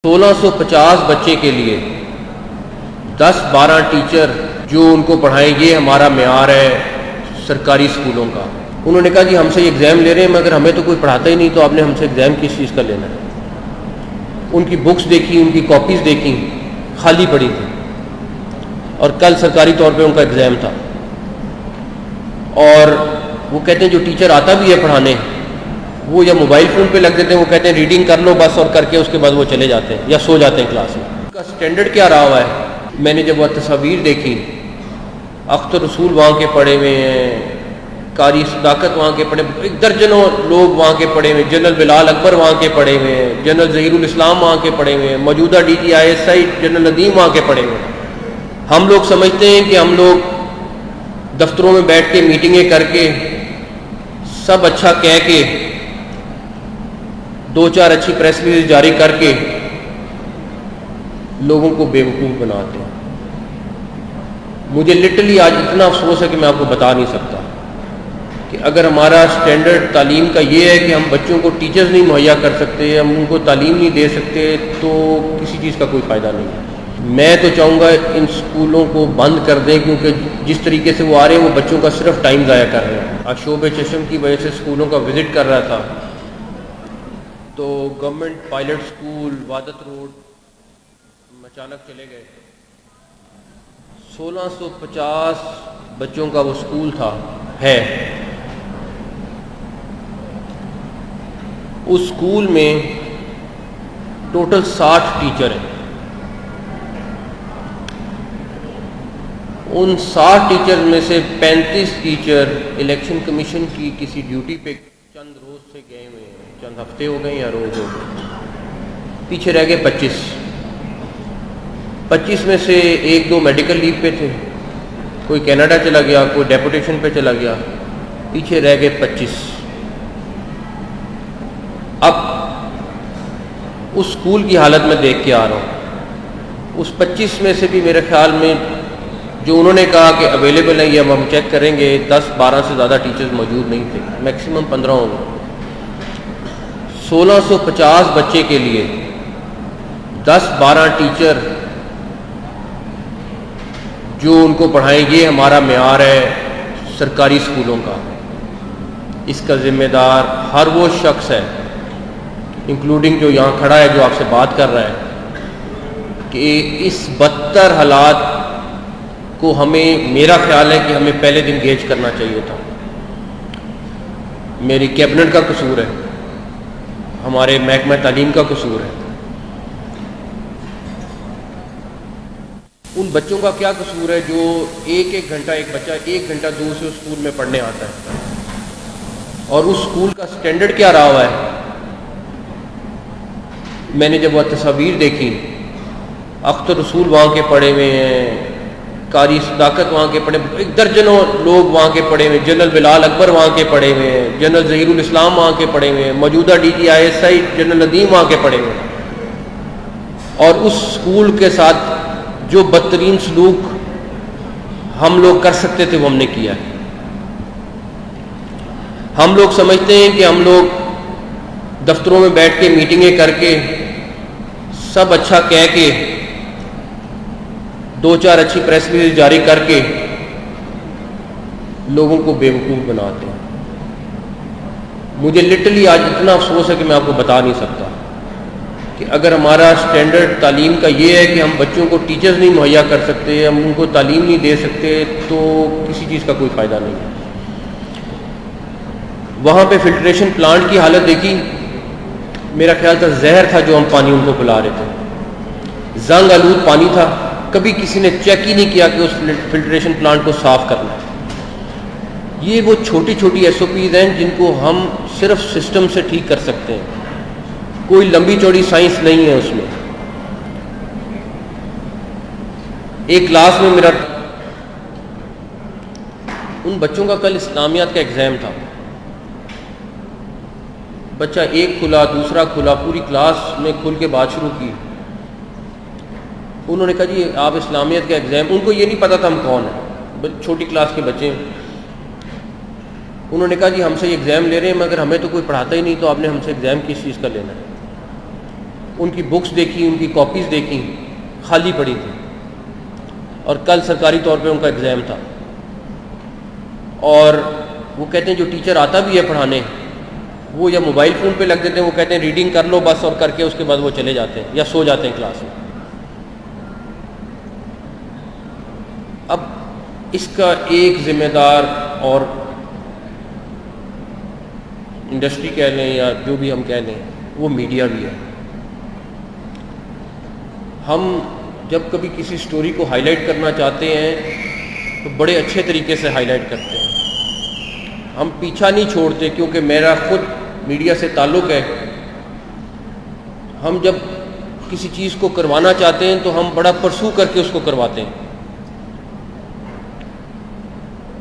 1650 بچے کے لیے 10-12 ٹیچر جو ان کو پڑھائیں، یہ ہمارا معیار ہے سرکاری اسکولوں کا۔ انہوں نے کہا جی ہم سے یہ ایگزام لے رہے ہیں مگر ہمیں تو کوئی پڑھاتا ہی نہیں، تو آپ نے ہم سے ایگزام کس چیز کا لینا ہے؟ ان کی بکس دیکھی، ان کی کاپیز دیکھی، خالی پڑی تھی، اور کل سرکاری طور پہ ان کا ایگزام تھا۔ اور وہ کہتے ہیں جو ٹیچر آتا بھی ہے پڑھانے، وہ یا موبائل فون پہ لگ دیتے ہیں، وہ کہتے ہیں ریڈنگ کر لو بس، اور کر کے اس کے بعد وہ چلے جاتے ہیں یا سو جاتے ہیں کلاس میں۔ ان کا سٹینڈرڈ کیا رہا ہوا ہے؟ میں نے جب وہ تصاویر دیکھی، اختر رسول وہاں کے پڑھے ہوئے ہیں، قاری صداقت وہاں کے پڑھے، ایک درجنوں لوگ وہاں کے پڑھے ہوئے ہیں، جنرل بلال اکبر وہاں کے پڑھے ہوئے ہیں، جنرل ظہیر الاسلام وہاں کے پڑھے ہوئے ہیں، موجودہ D G ISI general Nadeem وہاں کے پڑھے ہوئے ہیں۔ ہم لوگ سمجھتے ہیں کہ ہم لوگ دفتروں میں بیٹھ کے میٹنگیں کر کے سب اچھا کہہ کے 2-4 اچھی پریس ریلیز جاری کر کے لوگوں کو بیوقوف بناتے ہیں۔ مجھے لٹرلی آج اتنا افسوس ہے کہ میں آپ کو بتا نہیں سکتا کہ اگر ہمارا سٹینڈرڈ تعلیم کا یہ ہے کہ ہم بچوں کو ٹیچرز نہیں مہیا کر سکتے، ہم ان کو تعلیم نہیں دے سکتے، تو کسی چیز کا کوئی فائدہ نہیں ہے۔ میں تو چاہوں گا ان اسکولوں کو بند کر دیں، کیونکہ جس طریقے سے وہ آ رہے ہیں وہ بچوں کا صرف ٹائم ضائع کر رہے ہیں۔ آج شعب چشم کی وجہ سے اسکولوں کا وزٹ کر رہا تھا، تو گورنمنٹ پائلٹ اسکول وادت روڈ اچانک چلے گئے۔ 1650 بچوں کا وہ اسکول تھا ہے۔ اس اسکول میں ٹوٹل 60 ٹیچر ہیں۔ ان 60 ٹیچر میں سے 35 ٹیچر الیکشن کمیشن کی کسی ڈیوٹی پہ چند روز سے گئے ہوئے ہیں، چند ہفتے ہو گئے یا روز ہو گئے، پیچھے رہ گئے 25 میں سے 1-2 میڈیکل لیو پہ تھے، کوئی کینیڈا چلا گیا، کوئی ڈیپوٹیشن پہ چلا گیا، پیچھے رہ گئے 25۔ اب اس اسکول کی حالت میں دیکھ کے آ رہا ہوں، اس 25 میں سے بھی میرے خیال میں جو انہوں نے کہا کہ اویلیبل ہیں یہ ہم چیک کریں گے، 10-12 سے زیادہ ٹیچرز موجود نہیں تھے، میکسیمم 15 ہوں گے۔ 1650 بچے کے لیے 10-12 ٹیچر جو ان کو پڑھائیں، یہ ہمارا معیار ہے سرکاری اسکولوں کا۔ اس کا ذمہ دار ہر وہ شخص ہے، انکلوڈنگ جو یہاں کھڑا ہے، جو آپ سے بات کر رہا ہے، کہ اس بدتر حالات کو ہمیں، میرا خیال ہے کہ ہمیں پہلے دن گیج کرنا چاہیے تھا۔ میری کیبنٹ کا قصور ہے، ہمارے محکمہ تعلیم کا قصور ہے۔ ان بچوں کا کیا قصور ہے جو ایک گھنٹہ، ایک بچہ 1 گھنٹہ دور سے اسکول میں پڑھنے آتا ہے، اور اس اسکول کا سٹینڈرڈ کیا رہا ہوا ہے؟ میں نے جب وہ تصاویر دیکھی، اختر رسول وہاں کے پڑھے ہوئے ہیں، قاری صداقت وہاں کے پڑھے، ایک درجنوں لوگ وہاں کے پڑھے ہوئے ہیں، جنرل بلال اکبر وہاں کے پڑھے ہوئے ہیں، جنرل ظہیر الاسلام وہاں کے پڑھے ہوئے ہیں، موجودہ D G ISI general Nadeem وہاں کے پڑھے ہوئے ہیں۔ اور اس اسکول کے ساتھ جو بدترین سلوک ہم لوگ کر سکتے تھے وہ ہم نے کیا ہے۔ ہم لوگ سمجھتے ہیں کہ ہم لوگ دفتروں میں بیٹھ کے میٹنگیں کر کے سب اچھا کہہ کے 2-4 اچھی پریس ریلیز جاری کر کے لوگوں کو بیوقوف بناتے ہیں۔ مجھے لٹرلی آج اتنا افسوس ہے کہ میں آپ کو بتا نہیں سکتا کہ اگر ہمارا سٹینڈرڈ تعلیم کا یہ ہے کہ ہم بچوں کو ٹیچرز نہیں مہیا کر سکتے، ہم ان کو تعلیم نہیں دے سکتے، تو کسی چیز کا کوئی فائدہ نہیں ہے۔ وہاں پہ فلٹریشن پلانٹ کی حالت دیکھی، میرا خیال تھا زہر تھا جو ہم پانی ان کو پلا رہے تھے، زنگ آلود پانی تھا، کبھی کسی نے چیک ہی نہیں کیا کہ اس فلٹریشن پلانٹ کو صاف کرنا ہے۔ یہ وہ چھوٹی چھوٹی SOPs ہیں جن کو ہم صرف سسٹم سے ٹھیک کر سکتے ہیں، کوئی لمبی چوڑی سائنس نہیں ہے اس میں۔ ایک کلاس میں میرا ان بچوں کا کل اسلامیات کا ایگزام تھا، بچہ ایک کھلا، دوسرا کھلا، پوری کلاس میں کھل کے بات شروع کی۔ انہوں نے کہا جی آپ اسلامیات کا ایگزام، ان کو یہ نہیں پتا تھا ہم کون ہیں، چھوٹی کلاس کے بچے ہیں۔ انہوں نے کہا جی ہم سے یہ ایگزام لے رہے ہیں مگر ہمیں تو کوئی پڑھاتا ہی نہیں، تو آپ نے ہم سے ایگزام کس چیز کا لینا ہے؟ ان کی بکس دیکھی, ان کی کاپیز دیکھی, خالی پڑی تھی, اور کل سرکاری طور پہ ان کا ایگزام تھا, اور وہ کہتے ہیں جو ٹیچر آتا بھی ہے پڑھانے وہ یا موبائل فون پہ لگ دیتے ہیں, وہ کہتے ہیں ریڈنگ کر لو بس, اور کر کے اس کے بعد وہ چلے جاتے ہیں یا سو جاتے ہیں کلاس میں. اب اس کا ایک ذمہ دار, اور انڈسٹری کہہ لیں یا جو بھی ہم کہہ لیں, وہ میڈیا بھی ہے. ہم جب کبھی کسی سٹوری کو ہائی لائٹ کرنا چاہتے ہیں تو بڑے اچھے طریقے سے ہائی لائٹ کرتے ہیں, ہم پیچھا نہیں چھوڑتے, کیونکہ میرا خود میڈیا سے تعلق ہے. ہم جب کسی چیز کو کروانا چاہتے ہیں تو ہم بڑا پرسو کر کے اس کو کرواتے ہیں.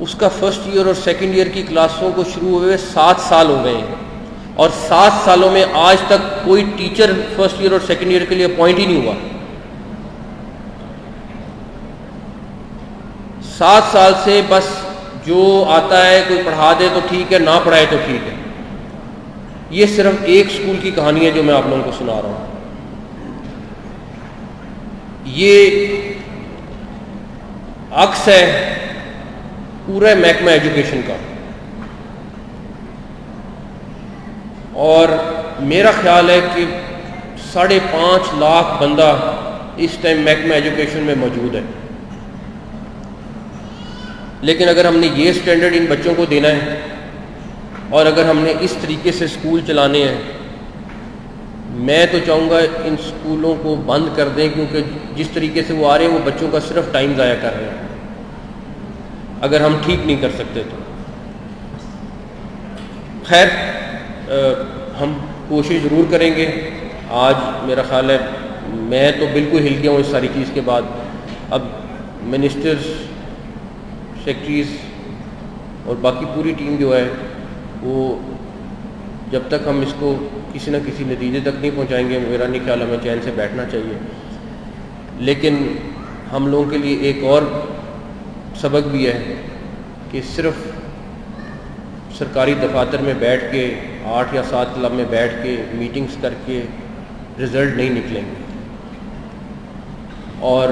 اس کا فرسٹ ایئر اور سیکنڈ ایئر کی کلاسوں کو شروع ہوئے 7 سال ہو گئے ہیں, اور 7 سالوں میں آج تک کوئی ٹیچر فرسٹ ایئر اور سیکنڈ ایئر کے لیے اپوائنٹ ہی نہیں ہوا. 7 سال سے بس جو آتا ہے کوئی پڑھا دے تو ٹھیک ہے, نہ پڑھائے تو ٹھیک ہے. یہ صرف ایک سکول کی کہانی ہے جو میں آپ لوگوں کو سنا رہا ہوں. یہ عکس ہے پورا محکمہ ایجوکیشن کا, اور میرا خیال ہے کہ 5.5 لاکھ بندہ اس ٹائم محکمہ ایجوکیشن میں موجود ہے. لیکن اگر ہم نے یہ سٹینڈرڈ ان بچوں کو دینا ہے, اور اگر ہم نے اس طریقے سے سکول چلانے ہیں, میں تو چاہوں گا ان سکولوں کو بند کر دیں, کیونکہ جس طریقے سے وہ آ رہے ہیں وہ بچوں کا صرف ٹائم ضائع کر رہے ہیں, اگر ہم ٹھیک نہیں کر سکتے تو. خیر, ہم کوشش ضرور کریں گے. آج میرا خیال ہے میں تو بالکل ہل گیا ہوں اس ساری چیز کے بعد. اب منسٹرز, سیکٹریز اور باقی پوری ٹیم جو ہے وہ جب تک ہم اس کو کسی نہ کسی نتیجے تک نہیں پہنچائیں گے, میرا نہیں خیال ہمیں چین سے بیٹھنا چاہیے. لیکن ہم لوگوں کے لیے ایک اور سبق بھی ہے کہ صرف سرکاری دفاتر میں بیٹھ کے 8 یا 7 کلب میں بیٹھ کے میٹنگز کر کے رزلٹ نہیں نکلیں گے. اور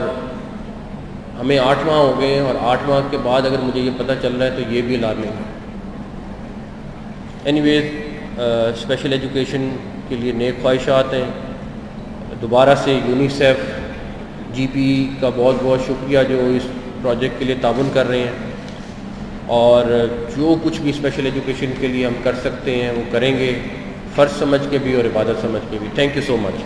ہمیں 8 ماہ ہو گئے ہیں, اور 8 ماہ کے بعد اگر مجھے یہ پتہ چل رہا ہے تو یہ بھی الارمنگ ہے. اینی ویز, اسپیشل ایجوکیشن کے لیے نیک خواہشات ہیں. دوبارہ سے یونیسیف, جی پی کا بہت بہت شکریہ جو اس پروجیکٹ کے لیے تعاون کر رہے ہیں, اور جو کچھ بھی اسپیشل ایجوکیشن کے لیے ہم کر سکتے ہیں وہ کریں گے, فرض سمجھ کے بھی اور عبادت سمجھ کے بھی. Thank you so much.